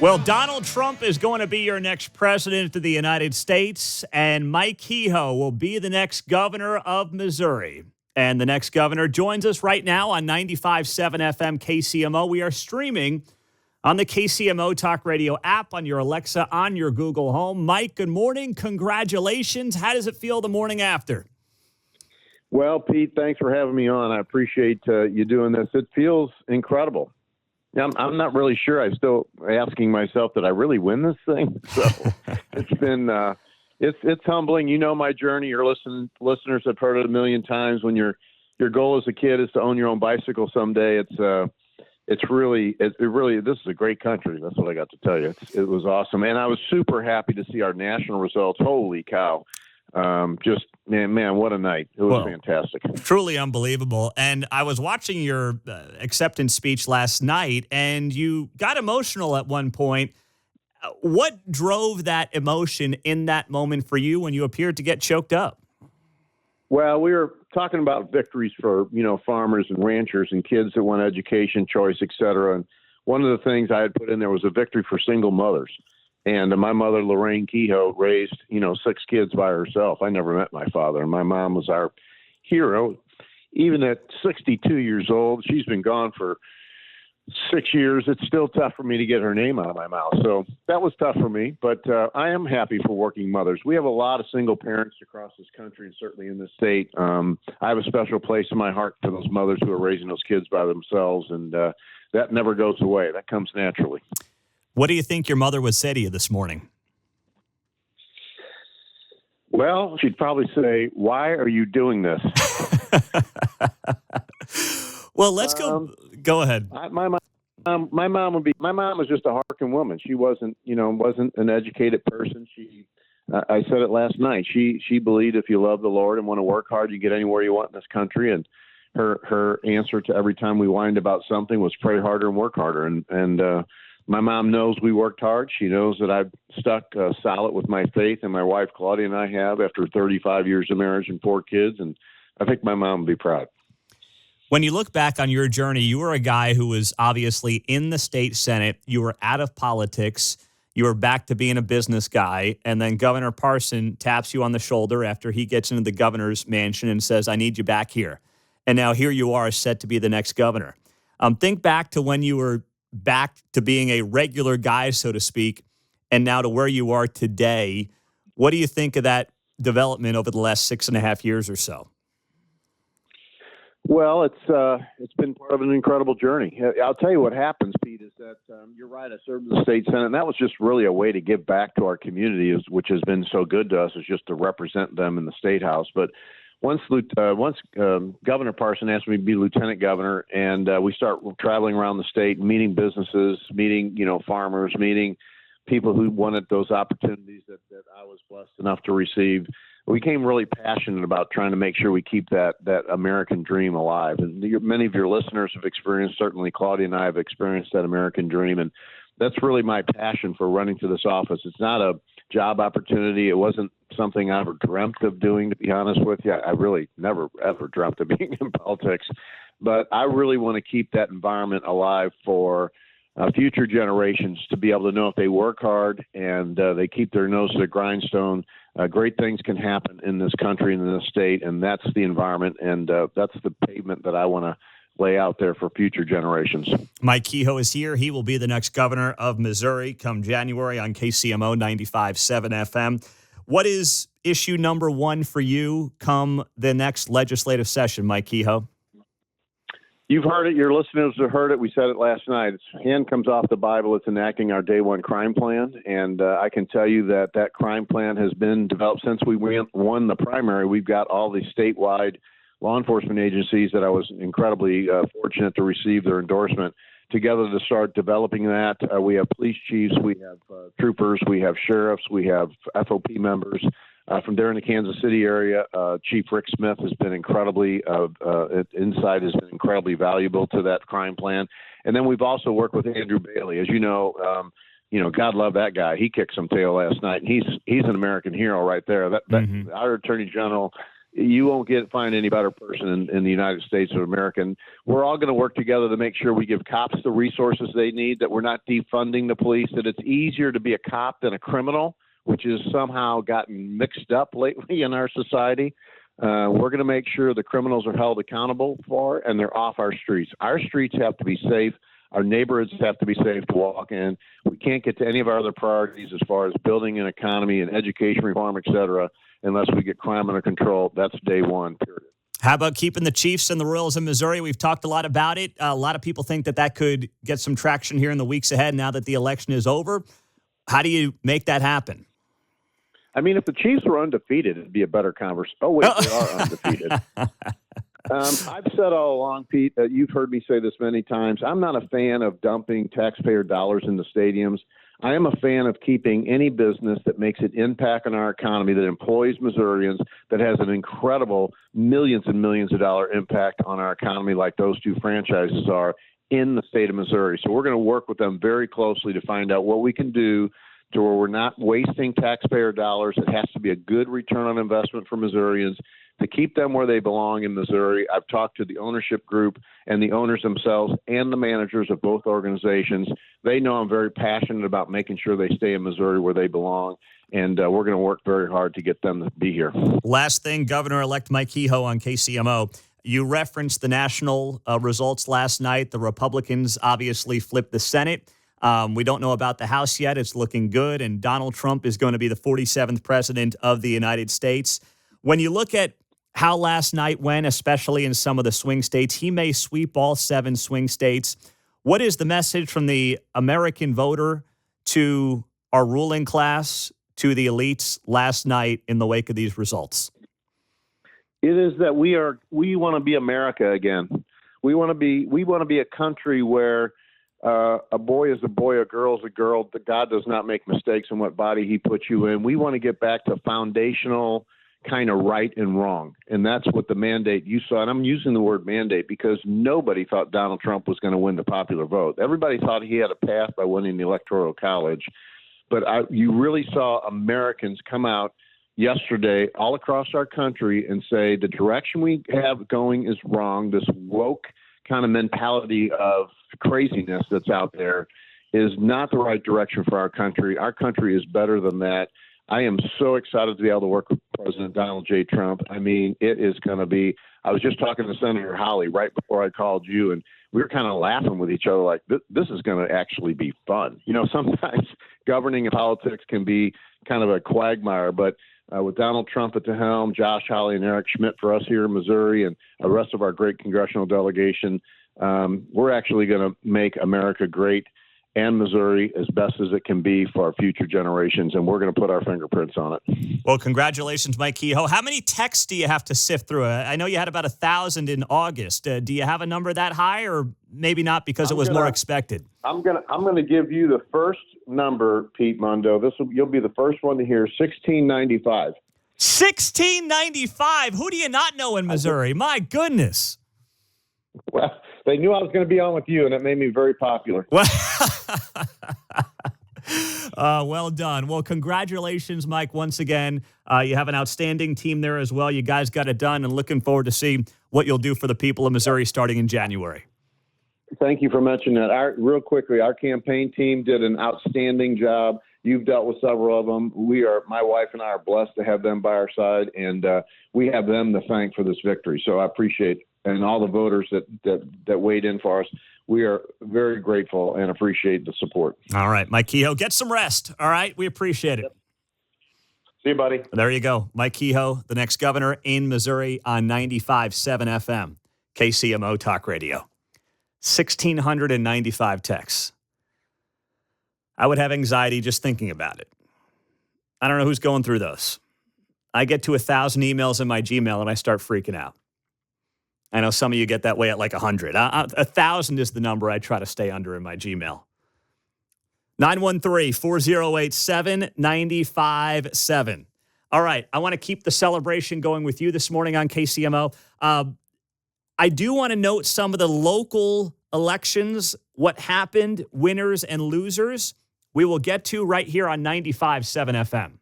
Well, Donald Trump is going to be your next president of the United States, and Mike Kehoe will be the next governor of Missouri. And the next governor joins us right now on 95.7 FM KCMO. We are streaming on the KCMO Talk Radio app, on your Alexa, on your Google Home. Mike, good morning. Congratulations. How does it feel the morning after? Well, Pete, thanks for having me on. I appreciate you doing this. It feels incredible. I'm not really sure. I'm still asking myself, did I really win this thing? So it's been it's humbling. You know my journey. Your listeners have heard it a million times. When your goal as a kid is to own your own bicycle someday, it's really this is a great country. That's what I got to tell you. It was awesome, and I was super happy to see our national results. Holy cow! Man, what a night. It was fantastic. Truly unbelievable. And I was watching your acceptance speech last night, and you got emotional at one point. What drove that emotion in that moment for you when you appeared to get choked up? Well, we were talking about victories for, farmers and ranchers and kids that want education, choice, et cetera. And one of the things I had put in there was a victory for single mothers. And my mother, Lorraine Kehoe, raised, 6 kids by herself. I never met my father. And my mom was our hero. Even at 62 years old, she's been gone for 6 years. It's still tough for me to get her name out of my mouth. So that was tough for me. But I am happy for working mothers. We have a lot of single parents across this country and certainly in this state. I have a special place in my heart for those mothers who are raising those kids by themselves. And that never goes away. That comes naturally. What do you think your mother would say to you this morning? Well, she'd probably say, "Why are you doing this?" Well, let's go. Go ahead. My mom was just a hardworking woman. She wasn't an educated person. I said it last night. She believed if you love the Lord and want to work hard, you get anywhere you want in this country. And her answer to every time we whined about something was pray harder and work harder. And my mom knows we worked hard. She knows that I've stuck solid with my faith, and my wife, Claudia, and I have after 35 years of marriage and 4 kids, and I think my mom would be proud. When you look back on your journey, you were a guy who was obviously in the state Senate. You were out of politics. You were back to being a business guy, and then Governor Parson taps you on the shoulder after he gets into the governor's mansion and says, "I need you back here." And now here you are set to be the next governor. Think back to when you were back to being a regular guy, so to speak, and now to where you are today. What do you think of that development over the last 6.5 years or so? Well, it's been part of an incredible journey. I'll tell you what happens, Pete, is that you're right. I served in the state Senate, and that was just really a way to give back to our community, which has been so good to us, is just to represent them in the State House. But once Governor Parson asked me to be lieutenant governor, and we start traveling around the state, meeting businesses, meeting farmers, meeting people who wanted those opportunities that I was blessed enough to receive, we became really passionate about trying to make sure we keep that American dream alive. And many of your listeners have experienced, certainly Claudia and I have experienced that American dream, and that's really my passion for running for this office. It's not a job opportunity. It wasn't something I ever dreamt of doing, to be honest with you. I really never, ever dreamt of being in politics. But I really want to keep that environment alive for future generations to be able to know if they work hard and they keep their nose to the grindstone, great things can happen in this country and in this state, and that's the environment, and that's the pavement that I want to lay out there for future generations. Mike Kehoe is here. He will be the next governor of Missouri come January on KCMO 95.7 FM. What is issue number 1 for you come the next legislative session, Mike Kehoe? You've heard it. Your listeners have heard it. We said it last night. Hand comes off the Bible. It's enacting our Day 1 crime plan. And I can tell you that crime plan has been developed since we won the primary. We've got all the statewide law enforcement agencies that I was incredibly fortunate to receive their endorsement together to start developing that. We have police chiefs, we have troopers, we have sheriffs, we have FOP members. From there in the Kansas City area, Chief Rick Smith has been incredibly, insight has been incredibly valuable to that crime plan. And then we've also worked with Andrew Bailey. As you know, God love that guy. He kicked some tail last night. He's an American hero right there. Our Attorney General you won't find any better person in the United States of America. And we're all going to work together to make sure we give cops the resources they need, that we're not defunding the police, that it's easier to be a cop than a criminal, which has somehow gotten mixed up lately in our society. We're going to make sure the criminals are held accountable for, and they're off our streets. Our streets have to be safe. Our neighborhoods have to be safe to walk in. We can't get to any of our other priorities as far as building an economy and education reform, et cetera, unless we get crime under control. That's day one, period. How about keeping the Chiefs and the Royals in Missouri? We've talked a lot about it. A lot of people think that could get some traction here in the weeks ahead now that the election is over. How do you make that happen? I mean, if the Chiefs were undefeated, it'd be a better conversation. Oh, wait, they are undefeated. I've said all along, Pete, that you've heard me say this many times. I'm not a fan of dumping taxpayer dollars into stadiums. I am a fan of keeping any business that makes an impact on our economy, that employs Missourians, that has an incredible millions and millions of dollar impact on our economy like those two franchises are in the state of Missouri. So we're going to work with them very closely to find out what we can do to where we're not wasting taxpayer dollars. It has to be a good return on investment for Missourians to keep them where they belong in Missouri. I've talked to the ownership group and the owners themselves and the managers of both organizations. They know I'm very passionate about making sure they stay in Missouri where they belong, and we're going to work very hard to get them to be here. Last thing, Governor-elect Mike Kehoe on KCMO. You referenced the national results last night. The Republicans obviously flipped the Senate. We don't know about the House yet. It's looking good, and Donald Trump is going to be the 47th president of the United States. When you look at how last night went, especially in some of the swing states, he may sweep all 7 swing states. What is the message from the American voter to our ruling class, to the elites last night in the wake of these results? It is that we want to be America again. We want to be a country where a boy is a boy, a girl is a girl. That God does not make mistakes in what body he puts you in. We want to get back to foundational kind of right and wrong. And that's what the mandate you saw. And I'm using the word mandate because nobody thought Donald Trump was going to win the popular vote. Everybody thought he had a path by winning the Electoral College. But you really saw Americans come out yesterday all across our country and say the direction we have going is wrong. This woke kind of mentality of craziness that's out there is not the right direction for our country. Our country is better than that. I am so excited to be able to work with President Donald J. Trump. I mean, it is going to be – I was just talking to Senator Hawley right before I called you, and we were kind of laughing with each other like, this is going to actually be fun. You know, sometimes governing and politics can be kind of a quagmire, but with Donald Trump at the helm, Josh Hawley and Eric Schmidt for us here in Missouri, and the rest of our great congressional delegation, we're actually going to make America great and Missouri as best as it can be for our future generations, and we're going to put our fingerprints on it. Well, congratulations, Mike Kehoe. How many texts do you have to sift through? I know you had about 1,000 in August. Do you have a number that high, or maybe not because it was more expected? I'm gonna give you the first number, Pete Mundo. You'll be the first one to hear 1695. 1695. Who do you not know in Missouri? My goodness. Well, they knew I was going to be on with you, and it made me very popular. Well done. Well, congratulations, Mike, once again. You have an outstanding team there as well. You guys got it done, and looking forward to see what you'll do for the people of Missouri starting in January. Thank you for mentioning that. Real quickly, our campaign team did an outstanding job. You've dealt with several of them. My wife and I are blessed to have them by our side, and we have them to thank for this victory. So I appreciate and all the voters that weighed in for us. We are very grateful and appreciate the support. All right, Mike Kehoe, get some rest. All right, we appreciate it. Yep. See you, buddy. There you go. Mike Kehoe, the next governor in Missouri on 95.7 FM, KCMO Talk Radio. 1,695 texts. I would have anxiety just thinking about it. I don't know who's going through those. I get to 1,000 emails in my Gmail and I start freaking out. I know some of you get that way at like 100. 1,000 is the number I try to stay under in my Gmail. 913-408-7957. All right, I want to keep the celebration going with you this morning on KCMO. I do want to note some of the local elections, what happened, winners and losers. We will get to right here on 95.7 FM.